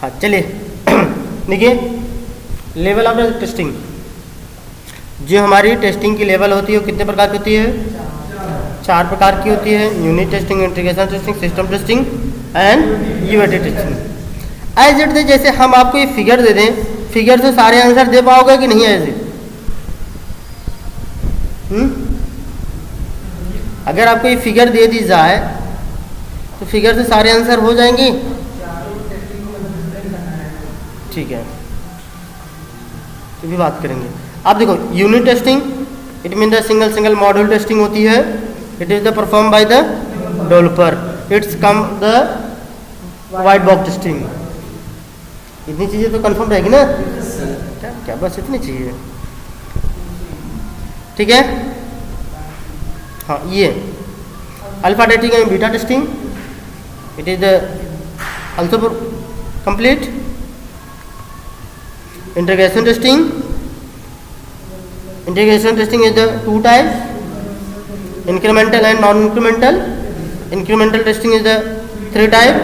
हाँ चलिए देखिए लेवल ऑफ टेस्टिंग, जो हमारी टेस्टिंग की लेवल होती है वो कितने प्रकार की होती है? 4 प्रकार की होती है। Unit testing, integration testing, system testing and UAT testing. As it जैसे हम आपको ये फिगर दे दें, फिगर से सारे आंसर दे पाओगे कि नहीं? ऐसे अगर आपको ये फिगर दे दी जाए तो फिगर से सारे आंसर हो जाएंगे? ठीक है, तो भी बात करेंगे। आप देखो unit testing it mean the single module testing होती है। It is the perform by the developer. It's come the white box testing. इतनी चीजें तो कंफर्म रहेगी ना? क्या क्या बस इतनी चाहिए, ठीक है। हाँ ये alpha testing and beta testing, it is the also complete. Integration testing, integration testing is the 2 types, incremental and non-incremental. Incremental testing is the 3 type,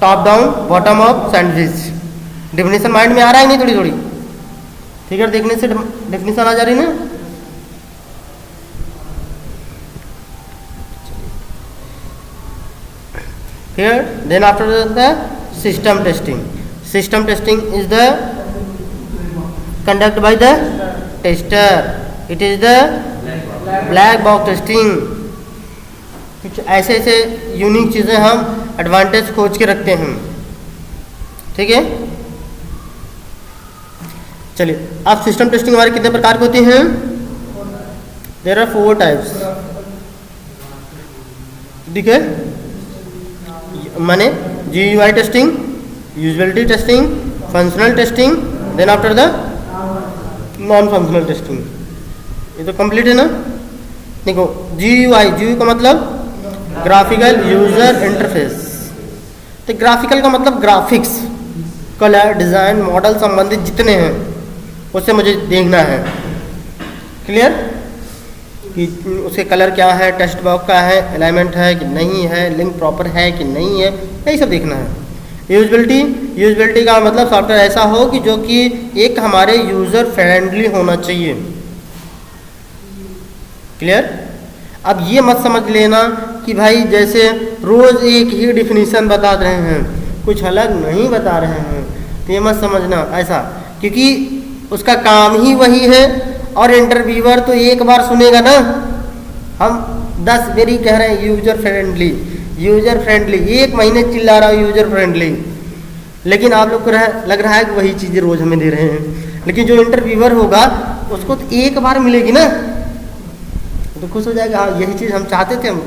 top down, bottom up, sandwich. Definition mind में आ रहा है नहीं? थोड़ी थोड़ी figure देखने से definition आ जा रही ना? Here then after the system testing. System testing is the conducted by the tester. It is the black box testing. कुछ ऐसे ऐसे यूनिक चीज़ें हम एडवांटेज खोज के रखते हैं, ठीक है। चलिए अब सिस्टम टेस्टिंग हमारे कितने प्रकार की होती हैं? देयर आर 4 टाइप्स, ठीक है। माने GUI testing, usability testing, functional testing, then after the non functional testing. ये तो कंप्लीट है ना? देखो GUI का मतलब ग्राफिकल यूजर इंटरफेस। तो ग्राफिकल का मतलब ग्राफिक्स, कलर, डिज़ाइन, मॉडल संबंधित जितने हैं उससे मुझे देखना है, क्लियर, कि उसके कलर क्या है, टेक्स्ट बॉक्स का है, अलाइनमेंट है कि नहीं है, लिंक प्रॉपर है कि नहीं है, यही सब देखना है। यूजबिलिटी का मतलब सॉफ्टवेयर ऐसा हो कि जो कि एक हमारे यूज़र फ्रेंडली होना चाहिए, क्लियर। अब ये मत समझ लेना कि भाई जैसे रोज़ एक ही डिफिनीशन बता रहे हैं, कुछ अलग नहीं बता रहे हैं, तो ये मत समझना ऐसा, क्योंकि उसका काम ही वही है। और इंटरव्यूअर तो एक बार सुनेगा ना, हम 10 बारी कह रहे हैं यूजर फ्रेंडली, 1 महीने चिल्ला रहा हूँ यूजर फ्रेंडली, लेकिन आप लोग को लग रहा है कि वही चीज़ें रोज़ हमें दे रहे हैं। लेकिन जो इंटरव्यूअर होगा उसको तो एक बार मिलेगी ना, तो खुश हो जाएगा, हाँ यही चीज़ हम चाहते थे। हम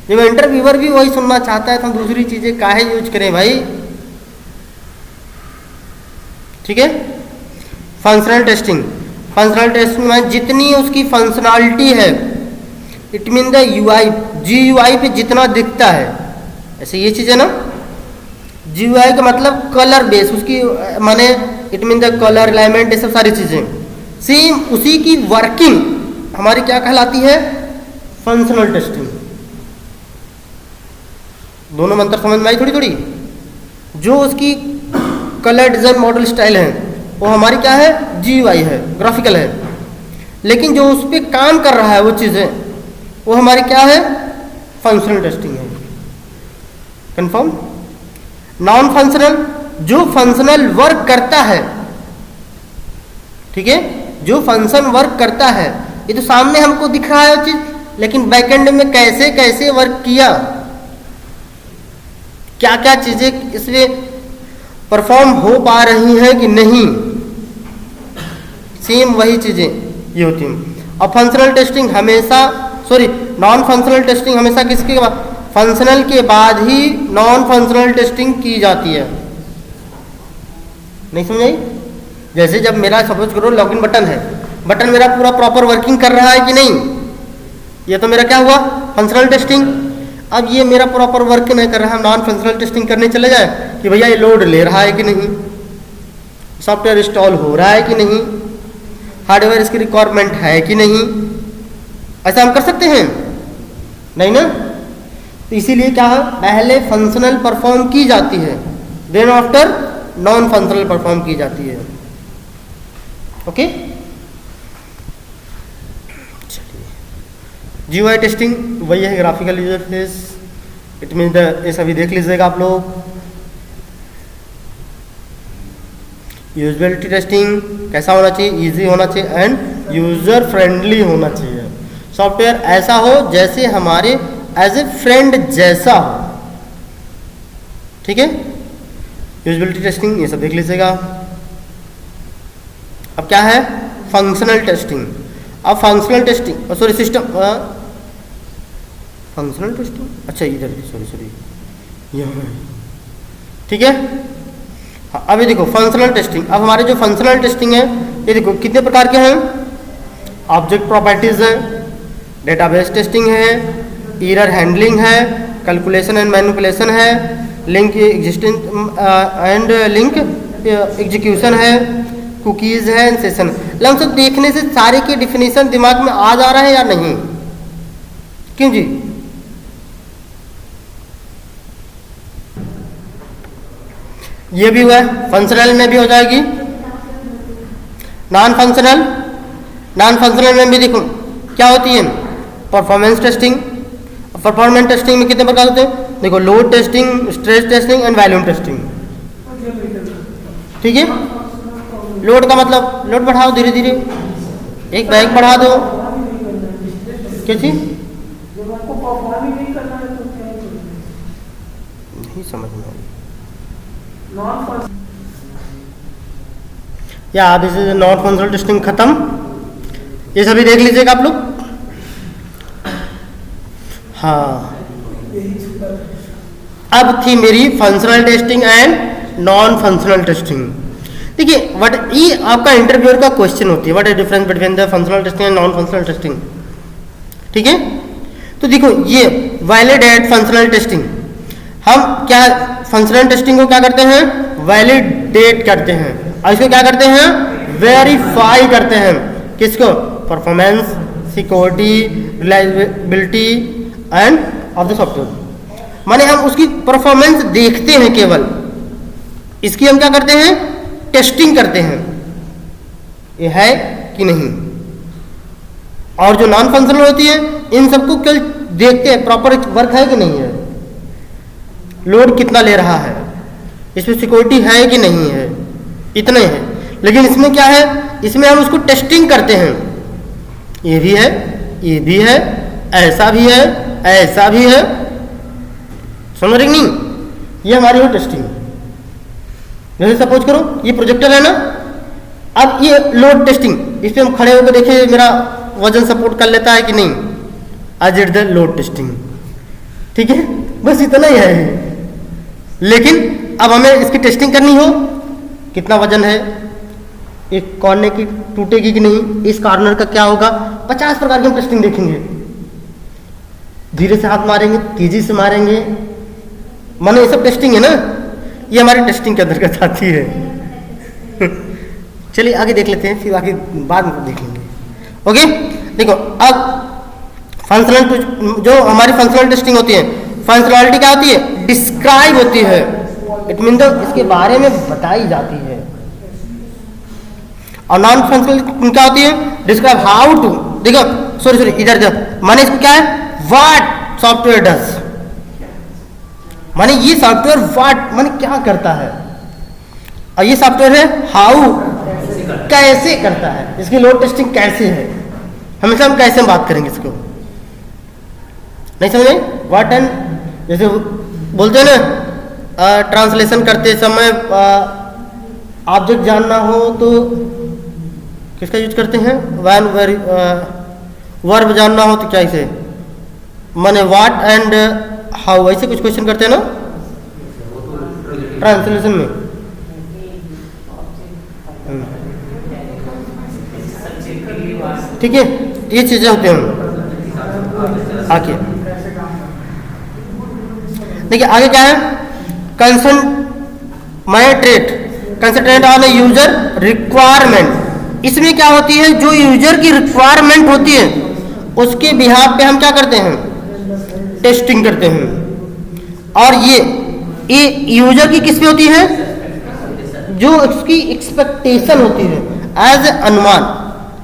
जब इंटरव्यूअर भी वही सुनना चाहता है तो हम दूसरी चीज़ें काहे यूज करें भाई, ठीक है। फंक्शनल टेस्टिंग में जितनी उसकी फंक्शनैलिटी है, इट मीन द GUI पे जितना दिखता है, ऐसे ये चीज़ है ना। GUI का मतलब कलर बेस, उसकी माने it mean the colour, alignment, ये सब सारी चीज़ें सेम उसी की वर्किंग हमारी क्या कहलाती है? Functional testing. दोनों मंत्र समझ में आई थोड़ी थोड़ी। जो उसकी कलर, डिज़ाइन, मॉडल, स्टाइल है वो हमारी क्या है? GUI है, ग्राफिकल है। लेकिन जो उस पर काम कर रहा है वो चीज़ें, वो हमारी क्या है? फंक्शनल टेस्टिंग है। कंफर्म? नॉन फंक्शनल, जो फंक्शनल वर्क करता है, ठीक है, जो फंक्शन वर्क करता है, ये तो सामने हमको दिख रहा है वो चीज़, लेकिन बैकएंड में कैसे कैसे वर्क किया, क्या क्या चीज़ें इसमें परफॉर्म हो पा रही हैं कि नहीं, सेम वही चीज़ें ये होती हैं। और फंक्शनल टेस्टिंग हमेशा, नॉन फंक्शनल टेस्टिंग हमेशा किसके बाद? फंक्शनल के बाद ही नॉन फंक्शनल टेस्टिंग की जाती है। नहीं समझाई? जैसे जब मेरा सपोज करो लॉगिन बटन है, बटन मेरा पूरा प्रॉपर वर्किंग कर रहा है कि नहीं, ये तो मेरा क्या हुआ? Functional testing. अब ये मेरा प्रॉपर वर्क नहीं कर रहा है, नॉन फंक्शनल टेस्टिंग करने चले जाए कि भैया ये लोड ले रहा है कि नहीं, सॉफ्टवेयर इंस्टॉल हो रहा है कि नहीं, हार्डवेयर इसकी रिक्वायरमेंट है कि नहीं। ऐसा हम कर सकते हैं? नहीं ना। तो इसीलिए क्या है, पहले फंक्शनल परफॉर्म की जाती है, then after non functional perform की जाती है। ओके, चलिए GUI टेस्टिंग वही है, graphical user face, it mean ये सभी देख लीजिएगा आप लोग। यूजबिलिटी टेस्टिंग कैसा होना चाहिए, इजी होना चाहिए एंड यूजर फ्रेंडली होना चाहिए। सॉफ्टवेयर ऐसा हो जैसे हमारे एज ए फ्रेंड जैसा हो, ठीक है। यूजबिलिटी टेस्टिंग ये सब देख लीजिएगा। अब क्या है, फंक्शनल टेस्टिंग। अब functional testing, sorry system functional testing, अच्छा इधर सॉरी यहाँ, ठीक है। हाँ, अभी देखो फंक्शनल टेस्टिंग। अब हमारे जो फंक्शनल टेस्टिंग है ये देखो कितने प्रकार के हैं, ऑब्जेक्ट प्रॉपर्टीज है, डेटाबेस टेस्टिंग है, एरर हैंडलिंग है, कैलकुलेशन एंड मैनिपुलेशन है, link existence and link execution है, कुकीज है, सेशन। हम सब देखने से सारे की डिफिनीशन दिमाग में आ जा रहा है या नहीं, क्यों जी? ये भी हुआ है, फंक्शनल में भी हो जाएगी। नॉन फंक्शनल में भी देखो क्या होती है, परफॉर्मेंस टेस्टिंग। परफॉर्मेंस टेस्टिंग में कितने प्रकार होते हैं, देखो load testing, stress testing and volume testing, ठीक है। लोड का मतलब लोड बढ़ाओ धीरे धीरे, एक बैग बढ़ा दो, क्या चीज नहीं समझ में आई। या this is non functional testing खत्म, ये सभी देख लीजिएगा आप लोग। हाँ, अब थी मेरी functional testing and non functional testing. देखिए व्हाट ये आपका इंटरव्यूअर का क्वेश्चन होती है, what is difference between the functional testing and non functional testing, ठीक है। तो देखो ये वैलिडेट फंक्शनल टेस्टिंग, हम क्या फंक्शनल टेस्टिंग को क्या करते हैं, वैलिडेट करते हैं, और इसको क्या करते हैं, वेरीफाई करते हैं। किसको, performance, security, reliability end of the software. माने हम उसकी परफॉर्मेंस देखते हैं केवल, इसकी हम क्या करते हैं, टेस्टिंग करते हैं, ये है कि नहीं। और जो नॉन फंक्शनल होती है इन सबको केवल देखते हैं प्रॉपर वर्क है कि नहीं है, लोड कितना ले रहा है, इसमें सिक्योरिटी है कि नहीं है, इतने हैं। लेकिन इसमें क्या है, इसमें हम उसको टेस्टिंग करते हैं, ये भी है, ये भी है, ऐसा भी है, ऐसा भी है, समझ रहे नहीं, ये हमारी है टेस्टिंग। जैसे सपोज करो ये प्रोजेक्टर है ना, अब ये लोड टेस्टिंग, इस पर हम खड़े होकर देखें मेरा वजन सपोर्ट कर लेता है कि नहीं, आज इट द लोड टेस्टिंग, ठीक है, बस इतना ही है। लेकिन अब हमें इसकी टेस्टिंग करनी हो, कितना वजन है, एक कॉर्नर की टूटेगी कि नहीं, इस कॉर्नर का क्या होगा, 50 प्रकार की हम टेस्टिंग देखेंगे। धीरे से हाथ मारेंगे, तेजी से मारेंगे, माने ये सब टेस्टिंग है ना, ये हमारी टेस्टिंग के अंतर्गत आती है। चलिए आगे देख लेते हैं, फिर आगे बाद में देख लेंगे। ओके, देखो अब फंक्शनल, जो हमारी फंक्शनल टेस्टिंग होती है, फंक्शनलिटी क्या होती है, डिस्क्राइब होती है, इट मीन इसके बारे में बताई जाती है। और नॉन फंक्शनल क्या होती है, डिस्क्राइब हाउ टू, देखो सॉरी इधर देखो, माने इसको क्या है, व्हाट सॉफ्टवेयर डज, माने ये सॉफ्टवेयर व्हाट माने क्या करता है, और ये सॉफ्टवेयर है हाउ कैसे करता है, इसकी लोड टेस्टिंग कैसे है, हमेशा हम कैसे बात करेंगे इसको, नहीं समझे। व्हाट एंड जैसे बोलते हैं ना, ट्रांसलेशन करते समय ऑब्जेक्ट जानना हो तो किसका यूज करते हैं, वैन वर्ब जानना हो तो क्या इसे, माने व्हाट एंड हाउ, ऐसे कुछ क्वेश्चन करते हैं ना ट्रांसलेशन में। ठीक है, ये चीजें होती हैं। आगे देखिए आगे क्या है, concentrate on a user requirement. इसमें क्या होती है, जो यूजर की रिक्वायरमेंट होती है उसके बिहाफ पे हम क्या करते हैं, टेस्टिंग करते हैं। और ये यूजर की किस पे होती है, जो उसकी एक्सपेक्टेशन होती है, एज अनुमान।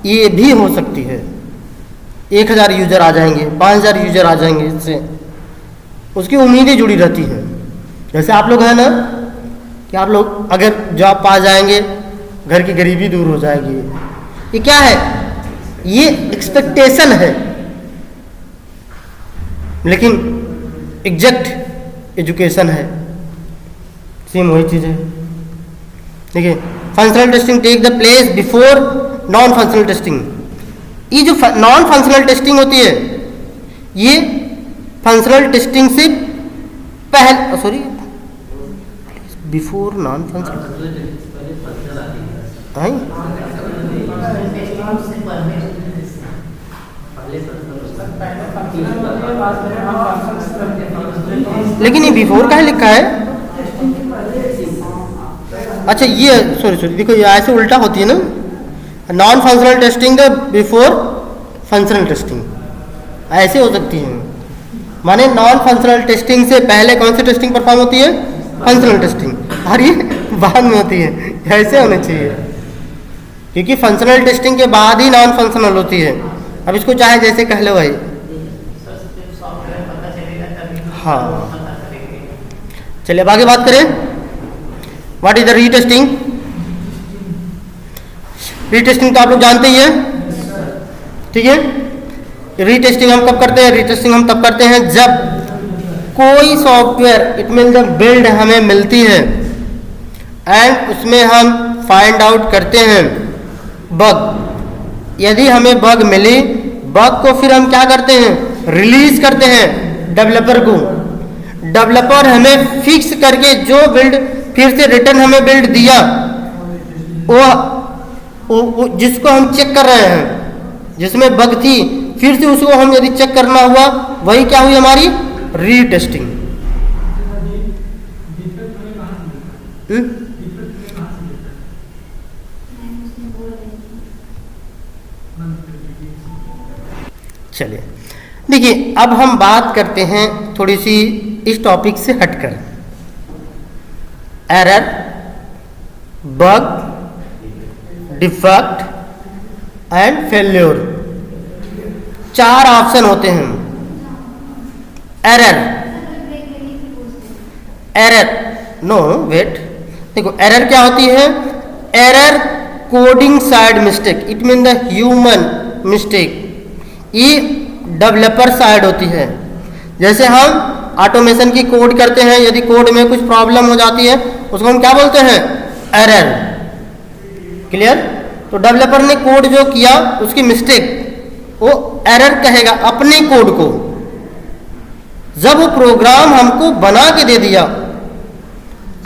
ये भी हो सकती है 1000 यूजर आ जाएंगे, 5000 यूजर आ जाएंगे, इससे उसकी उम्मीदें जुड़ी रहती हैं। जैसे आप लोग हैं ना कि आप लोग अगर जॉब पा जाएंगे, घर की गरीबी दूर हो जाएगी। ये क्या है, ये एक्सपेक्टेशन है, लेकिन एग्जैक्ट एजुकेशन है। सेम वही चीज़ है। ठीक है, functional testing take the place before non functional testing. ये जो नॉन फंक्शनल टेस्टिंग होती है, ये फंक्शनल टेस्टिंग से पहले, सॉरी बिफोर नॉन फंक्शनल, लेकिन ये बिफोर का है लिखा है। अच्छा ये सॉरी देखो, ये ऐसे उल्टा होती है ना, non functional testing the before functional testing, ऐसे हो सकती है। माने नॉन फंक्शनल टेस्टिंग से पहले कौन सी टेस्टिंग परफॉर्म होती है, फंक्शनल टेस्टिंग, और ये बाद में होती है। ऐसे होना चाहिए, क्योंकि फंक्शनल टेस्टिंग के बाद ही नॉन फंक्शनल होती है। अब इसको चाहे जैसे कह लो भाई। हाँ, चलिए अब आगे बात करें। What is the retesting? Retesting तो आप लोग जानते ही हैं, ठीक है। रीटेस्टिंग हम कब करते हैं? रीटेस्टिंग हम तब करते हैं जब कोई software, it mean the build हमें मिलती है एंड उसमें हम फाइंड आउट करते हैं बग। यदि हमें बग मिली, बग को फिर हम क्या करते हैं, रिलीज करते हैं डेवलपर को। डेवलपर हमें फिक्स करके जो बिल्ड फिर से रिटर्न हमें बिल्ड दिया, वो जिसको हम चेक कर रहे हैं, जिसमें बग थी, फिर से उसको हम यदि चेक करना हुआ, वही क्या हुई हमारी रीटेस्टिंग। चलिए देखिए, अब हम बात करते हैं थोड़ी सी इस टॉपिक से हटकर। Error, bug, defect and failure, 4 option होते हैं। एरर, नो वेट, देखो एरर क्या होती है? Error coding side mistake, it mean the human mistake. ये डेवलपर साइड होती है। जैसे हम ऑटोमेशन की कोड करते हैं, यदि कोड में कुछ प्रॉब्लम हो जाती है, उसको हम क्या बोलते हैं? एरर। क्लियर? तो डेवलपर ने कोड जो किया उसकी मिस्टेक, वो एरर कहेगा अपने कोड को। जब वो प्रोग्राम हमको बना के दे दिया,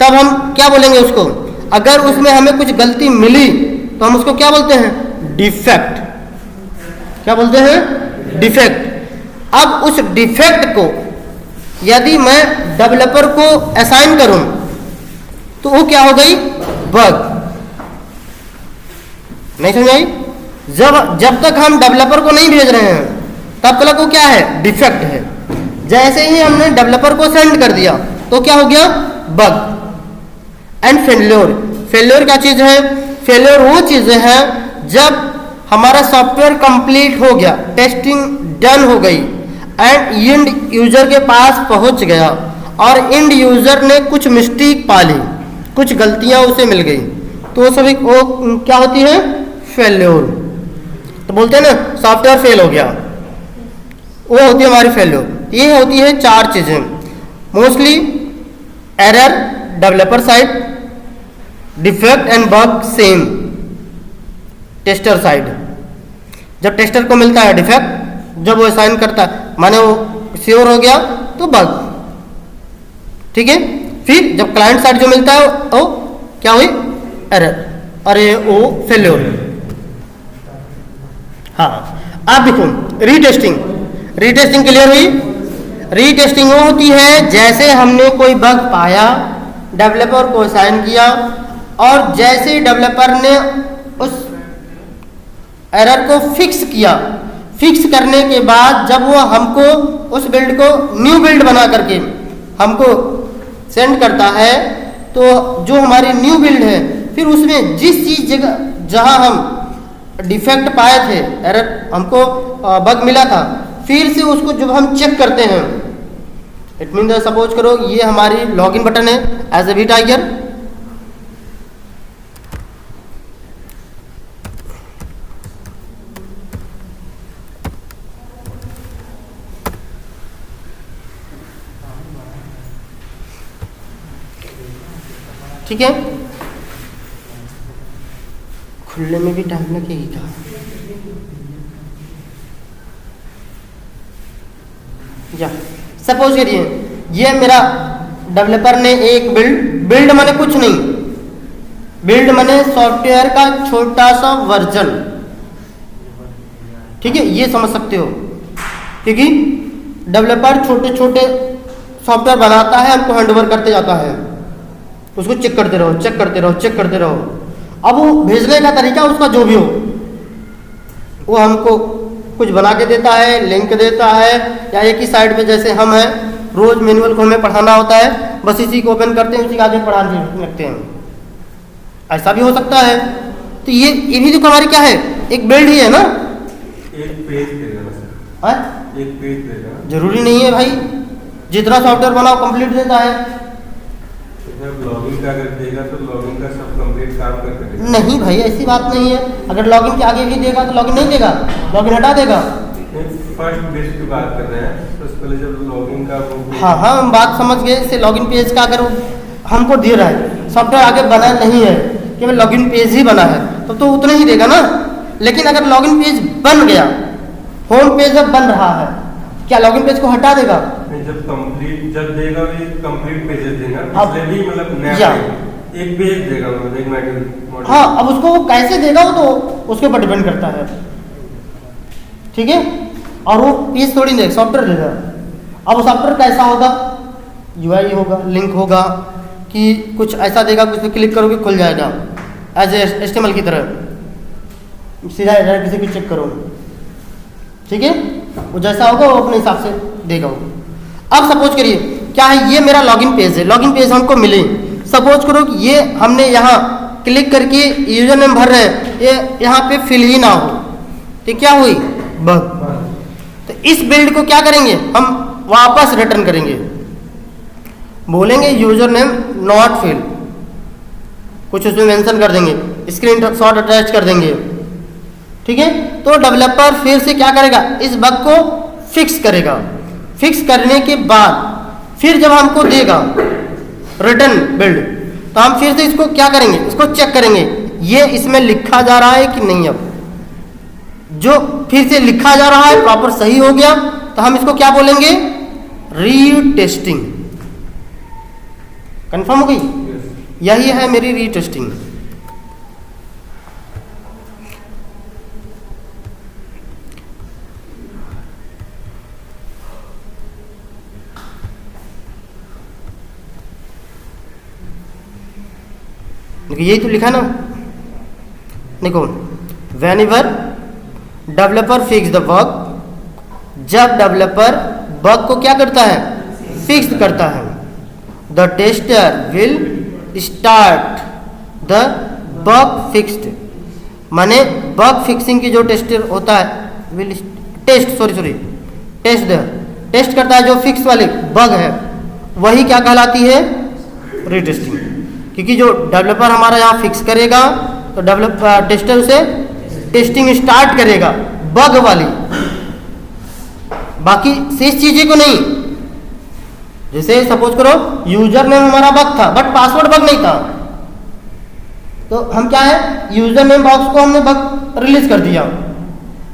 तब हम क्या बोलेंगे उसको? अगर उसमें हमें कुछ गलती मिली तो हम उसको क्या बोलते हैं? डिफेक्ट। क्या बोलते हैं? डिफेक्ट। अब उस डिफेक्ट को यदि मैं डेवलपर को असाइन करूं तो वो क्या हो गई? बग। नहीं समझाई? जब तक हम डेवलपर को नहीं भेज रहे हैं तब तक वो क्या है? डिफेक्ट है। जैसे ही हमने डेवलपर को सेंड कर दिया तो क्या हो गया? बग। एंड फेल्योर, फेल्योर क्या चीज है? फेल्योर वो चीज है जब हमारा सॉफ्टवेयर कंप्लीट हो गया, टेस्टिंग डन हो गई एंड एंड यूजर के पास पहुंच गया और एंड यूजर ने कुछ मिस्टेक पा ली, कुछ गलतियां उसे मिल गई, तो वो सभी वो क्या होती है? फेल्योर। तो बोलते हैं ना सॉफ्टवेयर फेल हो गया, वो होती है हमारी फेल्योर। ये होती है 4 चीजें mostly: error developer side, defect and bug same tester side. जब टेस्टर को मिलता है डिफेक्ट, जब वो असाइन करता है माने वो श्योर हो गया तो बग, ठीक है। फिर जब क्लाइंट साइड जो मिलता है वो क्या हुई? एरर, अरे वो फेल्योर। हाँ, आप देखो रीटेस्टिंग, रीटेस्टिंग क्लियर हुई? रीटेस्टिंग वो होती है जैसे हमने कोई बग पाया, डेवलपर को असाइन किया और जैसे ही डेवलपर ने उस एरर को फिक्स किया, फिक्स करने के बाद जब वो हमको उस बिल्ड को न्यू बिल्ड बना करके हमको सेंड करता है, तो जो हमारी न्यू बिल्ड है फिर उसमें जिस चीज़ जगह जहाँ हम डिफेक्ट पाए थे, एरर हमको बग मिला था, फिर से उसको जब हम चेक करते हैं, इट मीन सपोज करो ये हमारी लॉगिन बटन है एज ए वी टाइगर, ठीक है, खुलने में भी टाइम लगेगा। या सपोज करिए ये मेरा डेवलपर ने एक बिल्ड माने कुछ नहीं, बिल्ड माने सॉफ्टवेयर का छोटा सा वर्जन, ठीक है, ये समझ सकते हो, क्योंकि डेवलपर छोटे छोटे सॉफ्टवेयर बनाता है, हमको हैंडओवर करते जाता है, उसको चेक करते रहो, चेक करते रहो, चेक करते रहो। अब वो भेजने का तरीका उसका जो भी हो, वो हमको कुछ बना के देता है, लिंक देता है, या एक ही साइड पे जैसे हम हैं रोज मैनुअल को हमें पढ़ाना होता है, बस इसी को ओपन करते हैं, उसी के आगे पढ़ाने लगते हैं, ऐसा भी हो सकता है। तो ये भी तो हमारी क्या है, एक बिल्ड ही है ना, एक पेज देगा बस, एक पेज देगा, जरूरी नहीं है भाई जितना सॉफ्टवेयर बनाओ कंप्लीट देता है। लॉगिन का अगर देगा तो लॉगिन का सब कंप्लीट काम करके देगा। नहीं भाई ऐसी बात नहीं है, अगर लॉगिन के आगे भी देगा तो लॉगिन नहीं देगा, लॉगिन हटा देगा। फर्स्ट पेज की बात कर रहे हैं, तो पहले जब लॉगिन का वो हाँ हाँ हम बात समझ गए, इससे लॉगिन पेज का अगर हमको दे रहा है, सॉफ्टवेयर आगे बना नहीं है, केवल लॉगिन पेज ही बना है, तो उतना ही देगा ना। लेकिन अगर लॉगिन पेज बन गया, होम पेज अब बन रहा है, क्या लॉगिन पेज को हटा देगा? जब कंप्लीट जब देगा वो कंप्लीट पेजेस देगा, अब भी मतलब नया एक पेज देगा, मतलब एक मॉड्यूल। हाँ, अब उसको वो कैसे देगा वो तो उसके ऊपर डिपेंड करता है, ठीक है। और वो पेज थोड़ी नहीं सॉफ्टवेयर देगा। अब वो सॉफ्टवेयर कैसा होगा, यूआई होगा, लिंक होगा, कि कुछ ऐसा देगा कि उसमें क्लिक करोगे खुल जाएगा एज एचटीएमएल की तरह, सीधा किसी को चेक करो, ठीक है। वो जैसा होगा वो अपने हिसाब से देगा वो। अब सपोज करिए क्या है, ये मेरा लॉगिन पेज है, लॉगिन पेज हमको मिले, सपोज करो कि ये हमने यहाँ क्लिक करके यूजर नेम भर रहे हैं, ये यहाँ पे फिल ही ना हो, तो क्या हुई बग। तो इस बिल्ड को क्या करेंगे हम, वापस रिटर्न करेंगे, बोलेंगे यूजर नेम नॉट फिल, कुछ उसमें मेंशन कर देंगे, स्क्रीन शॉट अटैच कर देंगे, ठीक है। तो डेवलपर फिर से क्या करेगा, इस बग को फिक्स करेगा, फिक्स करने के बाद फिर जब हमको देगा रिटर्न बिल्ड, तो हम फिर से इसको क्या करेंगे, इसको चेक करेंगे ये इसमें लिखा जा रहा है कि नहीं। अब जो फिर से लिखा जा रहा है प्रॉपर सही हो गया, तो हम इसको क्या बोलेंगे, रीटेस्टिंग। कंफर्म हो गई, यही है मेरी रीटेस्टिंग। यही तो लिखा ना, देखो, when ever developer fix the bug, जब डेवलपर बग को क्या करता है, फिक्स करता है, the tester will start the bug fixed, माने बग फिक्सिंग की जो टेस्टर होता है विल टेस्ट करता है, जो फिक्स वाले बग है वही क्या कहलाती है, रीटेस्टिंग। क्योंकि जो डेवलपर हमारा यहाँ फिक्स करेगा तो टेस्टर उसे टेस्टिंग स्टार्ट करेगा बग वाली, बाकी शेष चीजें को नहीं। जैसे सपोज करो यूजर नेम हमारा बग था बट पासवर्ड बग नहीं था, तो हम क्या है, यूजर नेम बॉक्स को हमने बग रिलीज कर दिया,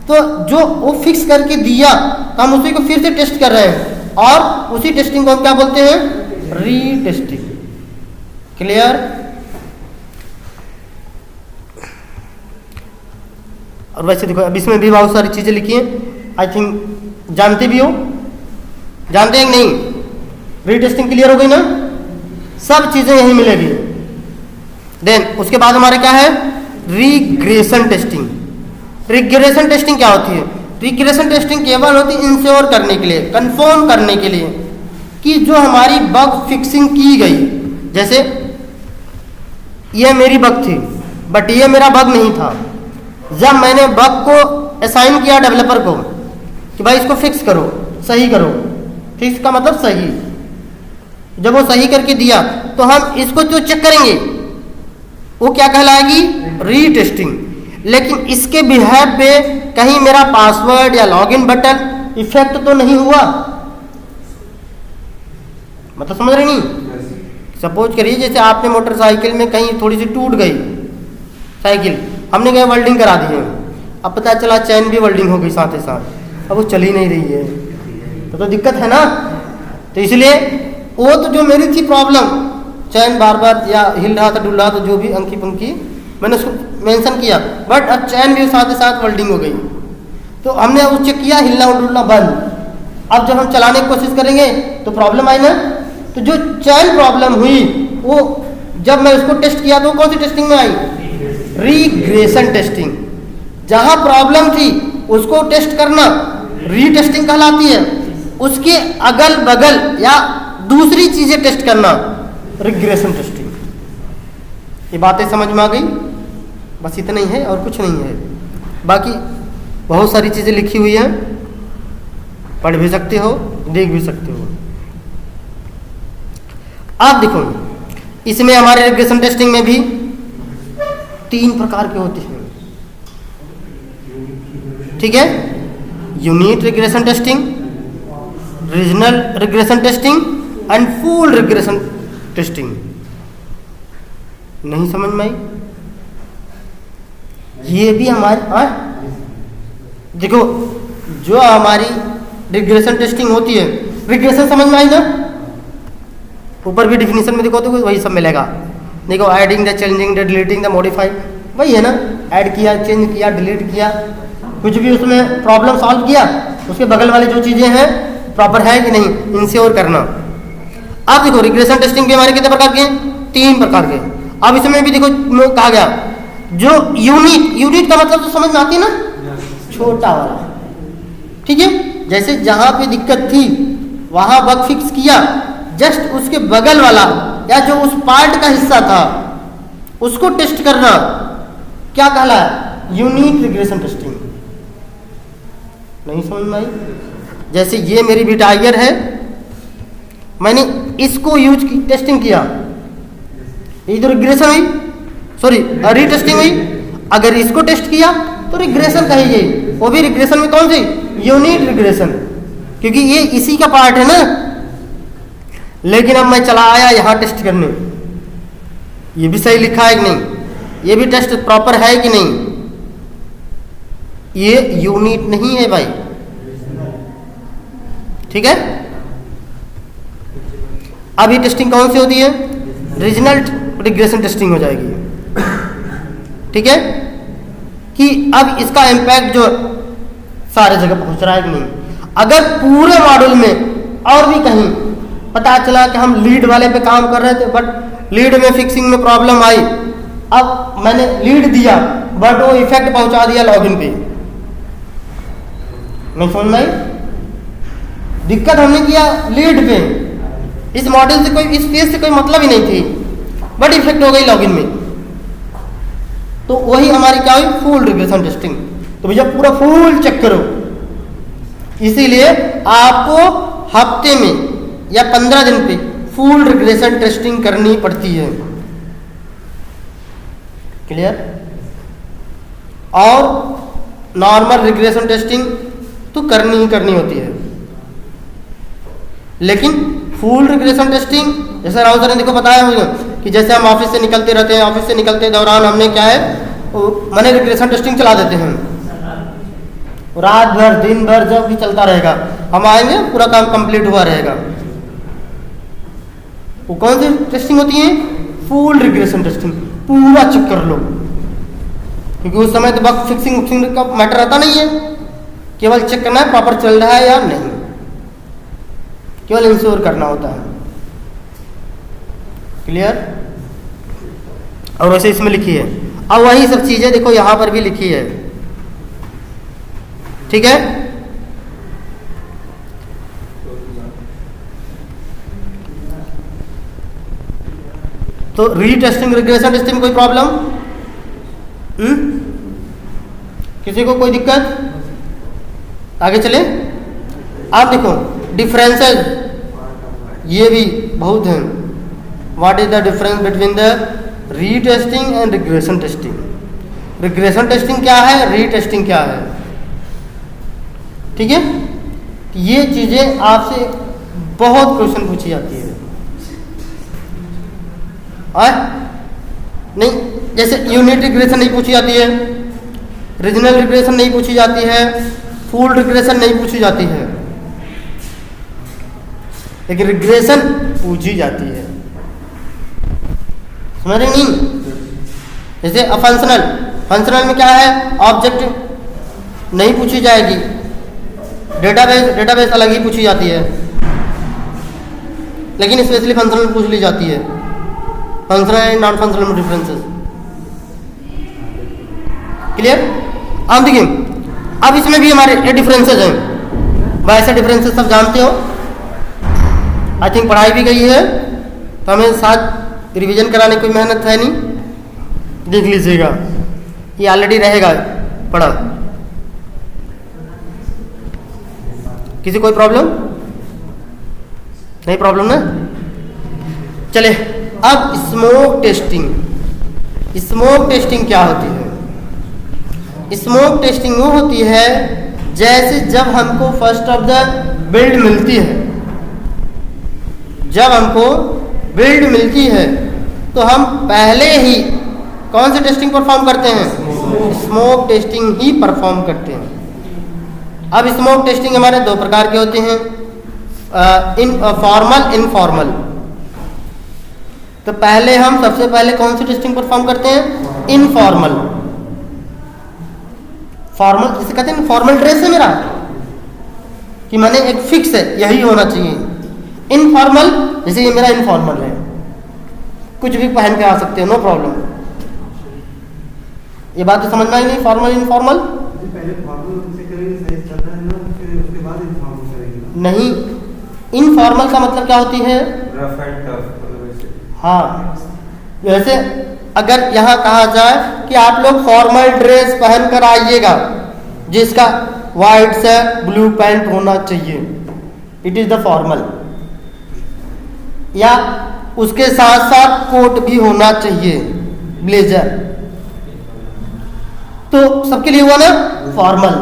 तो जो वो फिक्स करके दिया तो हम उसी को फिर से टेस्ट कर रहे हैं, और उसी टेस्टिंग को हम क्या बोलते हैं, रीटेस्टिंग। क्लियर। और वैसे देखो अब इसमें भी बहुत सारी चीजें लिखी हैं, आई थिंक जानते भी हो, जानते हैं कि नहीं। रीटेस्टिंग क्लियर हो गई ना, सब चीजें यही मिलेगी। देन उसके बाद हमारे क्या है, रिग्रेशन टेस्टिंग। रिग्रेशन टेस्टिंग क्या होती है, रिग्रेशन टेस्टिंग केवल होती है इंश्योर करने के लिए, कंफर्म करने के लिए कि जो हमारी बग फिक्सिंग की गई, जैसे ये मेरी बग थी बट ये मेरा बग नहीं था, जब मैंने बग को असाइन किया डेवलपर को कि भाई इसको फिक्स करो, सही करो, फिक्स का मतलब सही, जब वो सही करके दिया तो हम इसको जो चेक करेंगे वो क्या कहलाएगी, रीटेस्टिंग। लेकिन इसके बिहेव पे कहीं मेरा पासवर्ड या लॉगिन बटन इफेक्ट तो नहीं हुआ, मतलब समझ रहे नहीं। सपोज करिए जैसे आपने मोटरसाइकिल में कहीं थोड़ी सी टूट गई साइकिल, हमने क्या वेल्डिंग करा दी है, अब पता चला चैन भी वेल्डिंग हो गई साथ ही साथ, अब वो चल ही नहीं रही है, तो दिक्कत है ना। तो इसलिए वो तो जो मेरी थी प्रॉब्लम, चैन बार बार या हिल रहा था डुल रहा था, जो भी अंकी पंकी मैंने उसको मेंशन किया, बट अब चैन भी साथ ही साथ वेल्डिंग हो गई, तो हमने उस चेक किया, हिलना डुलना बंद। अब जब हम चलाने की कोशिश करेंगे तो प्रॉब्लम आई ना, तो जो चैन प्रॉब्लम हुई वो जब मैं उसको टेस्ट किया तो कौन सी टेस्टिंग में आई, रिग्रेशन टेस्टिंग। जहां प्रॉब्लम थी उसको टेस्ट करना रीटेस्टिंग कहलाती है, उसके अगल बगल या दूसरी चीजें टेस्ट करना रिग्रेशन टेस्टिंग। ये बातें समझ में आ गई, बस इतना ही है और कुछ नहीं है, बाकी बहुत सारी चीजें लिखी हुई हैं, पढ़ भी सकते हो, देख भी सकते हो। आप देखो इसमें हमारे रिग्रेशन टेस्टिंग में भी 3 प्रकार के होते हैं, ठीक है, unit regression testing, regional regression testing and full regression testing. नहीं समझ में आई, ये भी हमारे देखो जो हमारी रिग्रेशन टेस्टिंग होती है, रिग्रेशन समझ में आई ना, ऊपर भी डिफिनीशन में देखो तो वही सब मिलेगा। देखो adding the, changing the, deleting the, modify, वही है ना, ऐड किया, चेंज किया, डिलीट किया, कुछ भी उसमें प्रॉब्लम सॉल्व किया, उसके बगल वाली जो चीजें हैं प्रॉपर है कि नहीं, इंश्योर करना। अब देखो रिग्रेशन टेस्टिंग के हमारे कितने प्रकार के, 3 प्रकार के। अब इसमें भी देखो कहा गया जो यूनिट का मतलब तो समझ में आती है ना, छोटा वाला, ठीक है, जैसे जहां पे दिक्कत थी वहां बग फिक्स किया, जस्ट उसके बगल वाला या जो उस पार्ट का हिस्सा था उसको टेस्ट करना क्या कहला है, यूनिक रिग्रेशन टेस्टिंग। नहीं समझ में आई, जैसे ये मेरी भी टाइगर है, मैंने इसको यूज की टेस्टिंग किया, ये तो रिग्रेशन हुई, सॉरी रीटेस्टिंग हुई। अगर इसको टेस्ट किया तो रिग्रेशन कहिए, वो भी रिग्रेशन में कौन सी, यूनिट रिग्रेशन, क्योंकि ये इसी का पार्ट है ना। लेकिन अब मैं चला आया यहाँ टेस्ट करने, ये भी सही लिखा है कि नहीं, ये भी टेस्ट प्रॉपर है कि नहीं, ये यूनिट नहीं है भाई, ठीक है। अब ये टेस्टिंग कौन सी होती है, रीजनल रिग्रेशन टेस्टिंग हो जाएगी, ठीक है, कि अब इसका इम्पैक्ट जो सारे जगह पहुंच रहा है कि नहीं। अगर पूरे मॉड्यूल में और भी कहीं पता चला कि हम लीड वाले पे काम कर रहे थे बट लीड में फिक्सिंग में प्रॉब्लम आई, अब मैंने लीड दिया बट वो इफेक्ट पहुंचा दिया लॉगिन पे, नहीं समझ में आई, दिक्कत हमने किया लीड पे, इस मॉडल से कोई, इस पेज से कोई मतलब ही नहीं थी, बट इफेक्ट हो गई लॉगिन में, तो वही हमारी क्या हुई, फुल रिग्रेशन टेस्टिंग। तो भैया पूरा फुल चेक करो, इसीलिए आपको हफ्ते में या 15 दिन पे फुल रिग्रेशन टेस्टिंग करनी पड़ती है, क्लियर। और नॉर्मल रिग्रेशन टेस्टिंग तो करनी ही करनी होती है, लेकिन फुल रिग्रेशन टेस्टिंग जैसे राहुल सर ने देखो बताया मुझे कि जैसे हम ऑफिस से निकलते रहते हैं, ऑफिस से निकलते दौरान हमने क्या है, मैंने रिग्रेशन टेस्टिंग चला देते हैं, रात भर दिन भर जब भी चलता रहेगा, हम आएंगे पूरा काम कंप्लीट हुआ रहेगा। वो कौन सी टेस्टिंग होती है, फुल रिग्रेशन टेस्टिंग, पूरा चेक कर लो, क्योंकि उस समय तो बग फिक्सिंग का मैटर रहता नहीं है, केवल चेक करना है प्रॉपर चल रहा है या नहीं, केवल इंश्योर करना होता है, क्लियर। और वैसे इसमें लिखी है, अब वही सब चीजें देखो यहां पर भी लिखी है, ठीक है। तो रीटेस्टिंग रिग्रेशन टेस्टिंग कोई प्रॉब्लम? किसी को कोई दिक्कत? आगे चले। आप देखो डिफरेंसेस ये भी बहुत हैं। What is the difference between the retesting and regression testing? Regression testing क्या है, रीटेस्टिंग क्या है? ठीक है, ये चीजें आपसे बहुत क्वेश्चन पूछी जाती है। और नहीं, जैसे यूनिट रिग्रेशन नहीं पूछी जाती है, रीजनल रिग्रेशन नहीं पूछी जाती है, फुल रिग्रेशन नहीं पूछी जाती है, लेकिन रिग्रेशन पूछी जाती है। समझ रहे नहीं? जैसे फंक्शनल में क्या है, ऑब्जेक्ट नहीं पूछी जाएगी, डेटाबेस अलग ही पूछी जाती है, लेकिन स्पेशली फंक्शनल पूछ ली जाती है। फंक्शनल एंड नॉन फंक्शनल में डिफरेंसेस क्लियर? अब देखिए, अब इसमें भी हमारे डिफरेंसेस हैं। वैसे डिफरेंसेस सब जानते हो, आई थिंक पढ़ाई भी गई है, तो हमें साथ रिवीजन कराने की कोई मेहनत है नहीं। देख लीजिएगा, ये ऑलरेडी रहेगा पढ़ा। किसी कोई प्रॉब्लम नहीं? प्रॉब्लम ना? चले अब स्मोक टेस्टिंग। स्मोक टेस्टिंग क्या होती है? स्मोक टेस्टिंग वो होती है जैसे जब हमको फर्स्ट ऑफ द बिल्ड मिलती है, जब हमको बिल्ड मिलती है तो हम पहले ही कौन सी टेस्टिंग परफॉर्म करते हैं? स्मोक टेस्टिंग ही परफॉर्म करते हैं। अब स्मोक टेस्टिंग हमारे दो प्रकार के होते हैं, फॉर्मल, इनफॉर्मल। तो पहले हम सबसे पहले कौन सी टेस्टिंग परफॉर्म करते हैं? इनफॉर्मल। फॉर्मल जिसे कहते हैं फॉर्मल ड्रेस है मेरा, कि मैंने एक फिक्स है, यही होना चाहिए। इनफॉर्मल जैसे ये मेरा इनफॉर्मल है, कुछ भी पहन के आ सकते हो, नो प्रॉब्लम। ये बात तो समझ में आई नहीं? फॉर्मल इनफॉर्मल पहले फॉर्मल से करेंगे, साइज करना है ना, फिर उसके बाद इनफॉर्मल करेंगे। नहीं, इनफॉर्मल का मतलब क्या होती है? रफ एंड टफ, मतलब ऐसे। हाँ, जैसे अगर यहाँ कहा जाए कि आप लोग फॉर्मल ड्रेस पहन कर आइएगा जिसका वाइट से ब्लू पैंट होना चाहिए, इट इज द फॉर्मल, या उसके साथ साथ कोट भी होना चाहिए, ब्लेजर, तो सबके लिए हुआ ना फॉर्मल।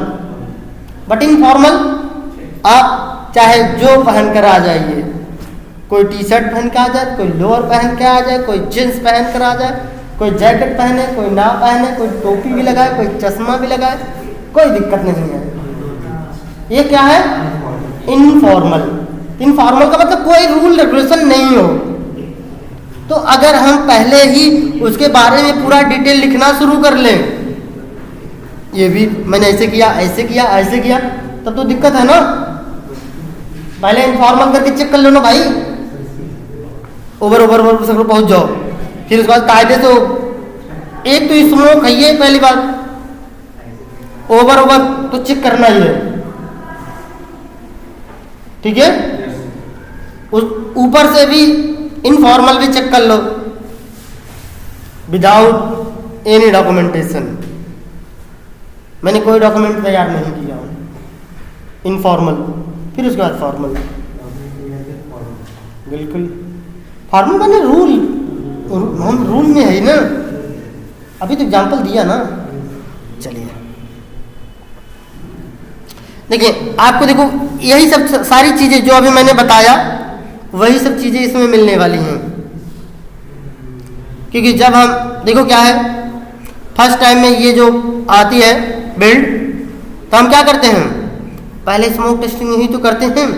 बट इनफॉर्मल आप चाहे जो पहन कर आ जाइए, कोई टी शर्ट पहन के आ जाए, कोई लोअर पहन के आ जाए, कोई जींस पहन कर आ जाए, कोई जैकेट पहने, कोई ना पहने, कोई टोपी भी लगाए, कोई चश्मा भी लगाए, कोई दिक्कत नहीं है। ये क्या है? इनफॉर्मल। इनफॉर्मल का मतलब कोई रूल रेगुलेशन नहीं हो। तो अगर हम पहले ही उसके बारे में पूरा डिटेल लिखना शुरू कर लें, ये भी मैंने ऐसे किया, ऐसे किया, ऐसे किया, तब तो दिक्कत है ना। पहले इनफॉर्मल करके चेक कर लो ना भाई, ओवर सब पहुंच जाओ, फिर उसके बाद कायदे से एक तो स्मोक है, ये पहली बात, ओवर तो चेक करना ही है, ठीक है। उस ऊपर से भी इनफॉर्मल भी चेक कर लो विदाउट एनी डॉक्यूमेंटेशन। मैंने कोई डॉक्यूमेंट तैयार नहीं किया, इनफॉर्मल, फिर उसके बाद फॉर्मल। बिल्कुल फॉर्मल मैंने रूल, हम रूल में है ना, अभी तो एग्जाम्पल दिया ना। चलिए देखिए, आपको देखो यही सब सारी चीजें जो अभी मैंने बताया, वही सब चीजें इसमें मिलने वाली हैं। क्योंकि जब हम देखो क्या है, फर्स्ट टाइम में ये जो आती है बिल्ड, तो हम क्या करते हैं? पहले स्मोक टेस्टिंग ही तो करते हैं,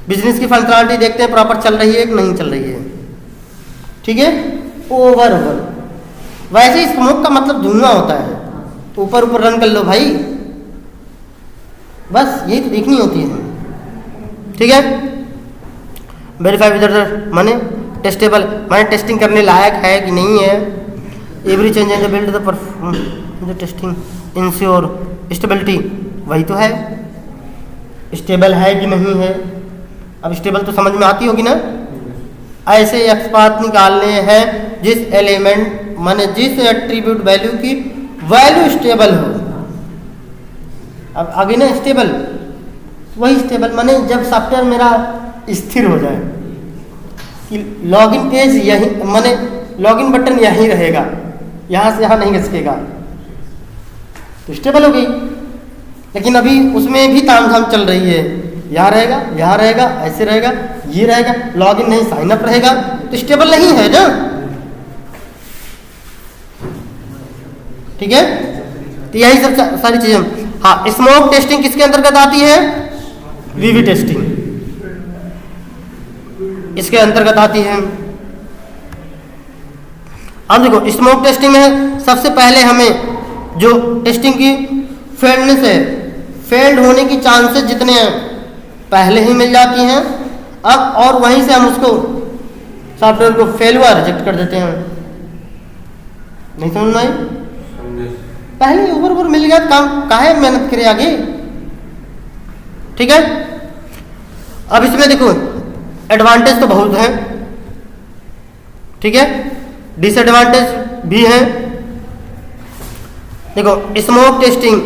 बिजनेस की फंक्शनलिटी देखते हैं प्रॉपर चल रही है कि नहीं चल रही है, ठीक है। ओवर वैसे ही स्मोक का मतलब धुआं होता है, तो ऊपर ऊपर रन कर लो भाई, बस यही तो देखनी होती है, ठीक है। वेरीफाई विद माने टेस्टेबल, माने टेस्टिंग करने लायक है कि नहीं है। Every change in the build the perform the testing ensure stability, वही तो है, स्टेबल है कि नहीं है। अब स्टेबल तो समझ में आती होगी ना, ऐसे एक्स पाथ निकालने हैं जिस एलिमेंट माने जिस एट्रीब्यूट वैल्यू की वैल्यू स्टेबल हो। अब आगे ना स्टेबल, वही स्टेबल माने जब सॉफ्टवेयर मेरा स्थिर हो जाए कि लॉगिन पेज यही माने लॉगिन बटन यहीं रहेगा, यहाँ से यहाँ नहीं घसकेगा, तो स्टेबल हो गई। लेकिन अभी उसमें भी तामझाम चल रही है, यहाँ रहेगा, यहाँ रहेगा, ऐसे रहेगा, ये रहेगा, लॉगिन नहीं साइन अप रहेगा, तो स्टेबल नहीं है ना। ठीक है, तो यही सब सारी चीजें। हाँ, स्मोक टेस्टिंग किसके अंतर्गत आती है? वीवी टेस्टिंग इसके अंतर्गत आती है। अब देखो स्मोक टेस्टिंग में सबसे पहले हमें जो टेस्टिंग की फेल्डनेस है, फेल्ड होने की चांसेस जितने हैं पहले ही मिल जाती हैं। अब और वहीं से हम उसको सॉफ्टवेयर को फेल हुआ रिजेक्ट कर देते हैं। नहीं समझ में आई? पहले ऊपर मिल गया, काम काहे मेहनत करे आगे। ठीक है, अब इसमें देखो एडवांटेज तो बहुत है, ठीक है, डिसएडवांटेज भी है। देखो smoke testing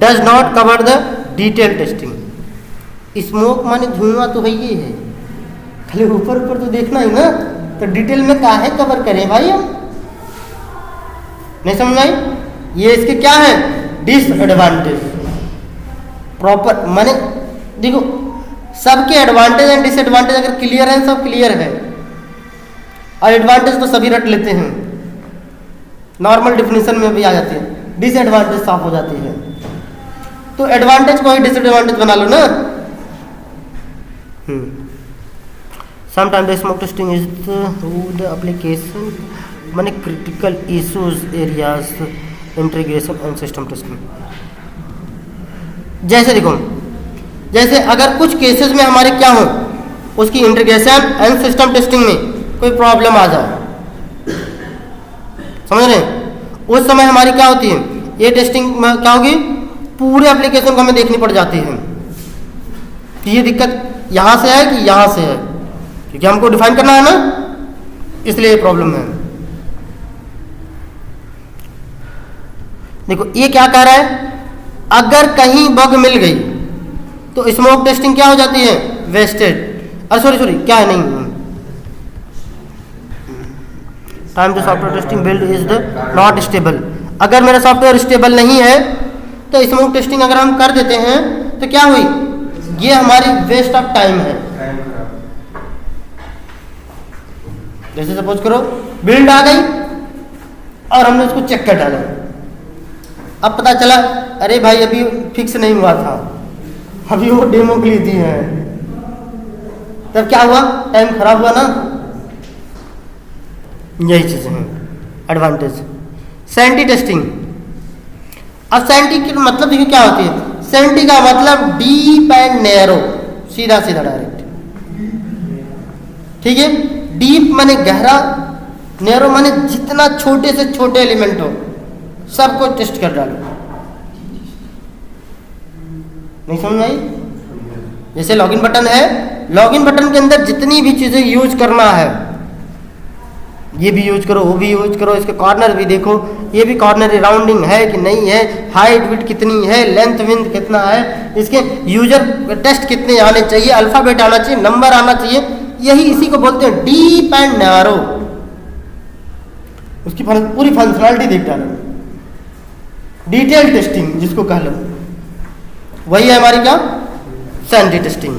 does not cover the detail testing. Smoke माने धुआं तो है ही है, खाली ऊपर तो देखना ही ना, तो डिटेल में काहे कवर करें भाई हम। नहीं समझ आई? ये इसके क्या है डिसएडवांटेज। प्रॉपर माने देखो सबके एडवांटेज एंड डिसएडवांटेज अगर क्लियर है, सब क्लियर है, और एडवांटेज तो सभी रट लेते हैं, नॉर्मल डिफिनेशन में भी आ जाती है, डिसएडवांटेज साफ हो जाती है। तो एडवांटेज को ही डिसएडवांटेज बना लो ना। Sometimes the smoke testing is the application माने critical issues areas integration and system testing. जैसे देखो, जैसे अगर कुछ केसेस में हमारे क्या हो, उसकी इंटीग्रेशन एंड सिस्टम टेस्टिंग में कोई प्रॉब्लम आ जाए, समझ रहे हैं, उस समय हमारी क्या होती है, ये टेस्टिंग में क्या होगी, पूरे एप्लीकेशन को हमें देखनी पड़ जाती है कि ये दिक्कत यहाँ से है कि यहाँ से है, क्योंकि हमको डिफाइन करना है ना, इसलिए ये प्रॉब्लम है। देखो ये क्या कह रहा है, अगर कहीं बग मिल गई तो स्मोक टेस्टिंग क्या हो जाती है, वेस्टेड। अरे सॉरी क्या है, नहीं, time the software testing build is the not stable. अगर मेरा सॉफ्टवेयर स्टेबल नहीं है तो स्मोक टेस्टिंग अगर हम कर देते हैं तो क्या हुई, ये हमारी वेस्ट ऑफ टाइम है। जैसे सपोज करो बिल्ड आ गई और हमने उसको चेक कर डाला, अब पता चला अरे भाई अभी फिक्स नहीं हुआ था, अभी वो डेमो के लिए दी है, तब क्या हुआ, टाइम खराब हुआ ना। यही चीजें हैं एडवांटेज। सैंटी टेस्टिंग, अब सैंटी की मतलब देखिए क्या होती है, सैंटी का मतलब डीप एंड नैरो, सीधा डायरेक्ट, ठीक है। डीप माने गहरा, नैरो माने जितना छोटे से छोटे एलिमेंट हो सबको टेस्ट कर डालो। नहीं समझ आई? जैसे लॉगिन बटन है, लॉगिन बटन के अंदर जितनी भी चीजें यूज करना है, ये भी यूज करो, वो भी यूज करो, इसके कॉर्नर भी देखो, ये भी कॉर्नर राउंडिंग है कि नहीं है, हाइट विड्थ कितनी है, लेंथ विड्थ कितना है, इसके यूजर टेस्ट कितने आने चाहिए, अल्फाबेट आना चाहिए, नंबर आना चाहिए, यही इसी को बोलते हैं डीप एंड नैरो। उसकी पूरी फंक्शनैलिटी देख डालो, डिटेल टेस्टिंग जिसको कह लो, वही है हमारी क्या, सैंटी टेस्टिंग।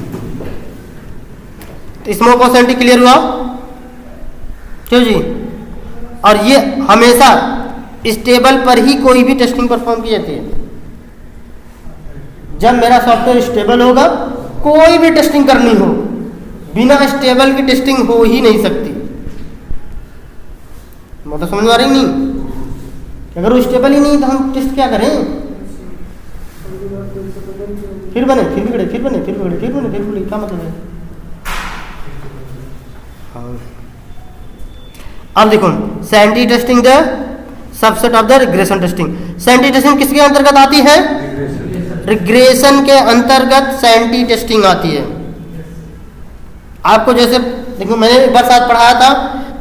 तो स्मोक और सैंटी क्लियर हुआ क्यों जी? और ये हमेशा स्टेबल पर ही कोई भी टेस्टिंग परफॉर्म की जाती है। जब मेरा सॉफ्टवेयर स्टेबल होगा, कोई भी टेस्टिंग करनी हो, बिना स्टेबल की टेस्टिंग हो ही नहीं सकती। मतलब समझ आ रही नहीं? अगर वो स्टेबल ही नहीं तो हम टेस्ट क्या करें? फिर बने फिर बिगड़े, फिर बने फिर बिगड़े, फिर बने फिर बिगड़े, क्या मतलब है? हाँ। अब देखो senti testing the subset of the regression testing. Senti testing किसके अंतर्गत आती है? रिग्रेशन के अंतर्गत सैंटी टेस्टिंग आती है। आपको जैसे देखो मैंने एक बार साथ पढ़ाया था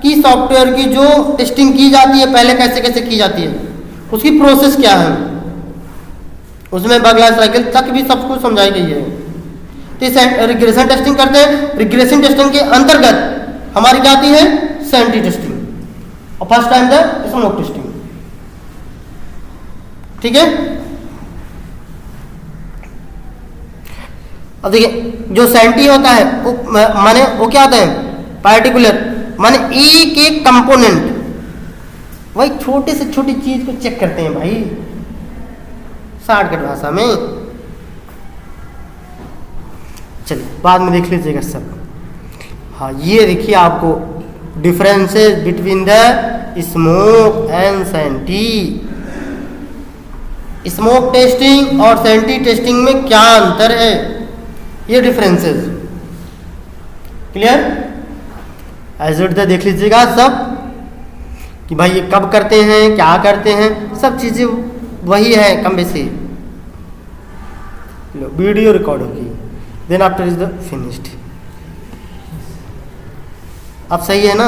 कि सॉफ्टवेयर की जो टेस्टिंग की जाती है पहले कैसे कैसे की जाती है, उसकी प्रोसेस क्या है, उसमें बग लाइफ साइकिल तक भी सब कुछ समझाई गई है। तो रिग्रेशन टेस्टिंग करते हैं, रिग्रेशन टेस्टिंग के अंतर्गत हमारी क्या आती है, सैनिटी टेस्टिंग और first time the smoke testing. ठीक है, अब देखिए जो सैनिटी होता है वो माने वो क्या होता है, पार्टिकुलर माने एक एक कंपोनेंट, वही छोटे से छोटी चीज को चेक करते हैं भाई शॉर्टकट भाषा में। चलिए बाद में देख लीजिएगा सब। हाँ ये देखिए आपको differences between the smoke and sanity, smoke testing और सैनिटी टेस्टिंग में क्या अंतर है, ये differences clear. As it the देख लीजिएगा सब कि भाई ये कब करते हैं, क्या करते हैं, सब चीजें वही है कम बेसी। लो वीडियो रिकॉर्ड होगी, then after is the finished. अब सही है ना।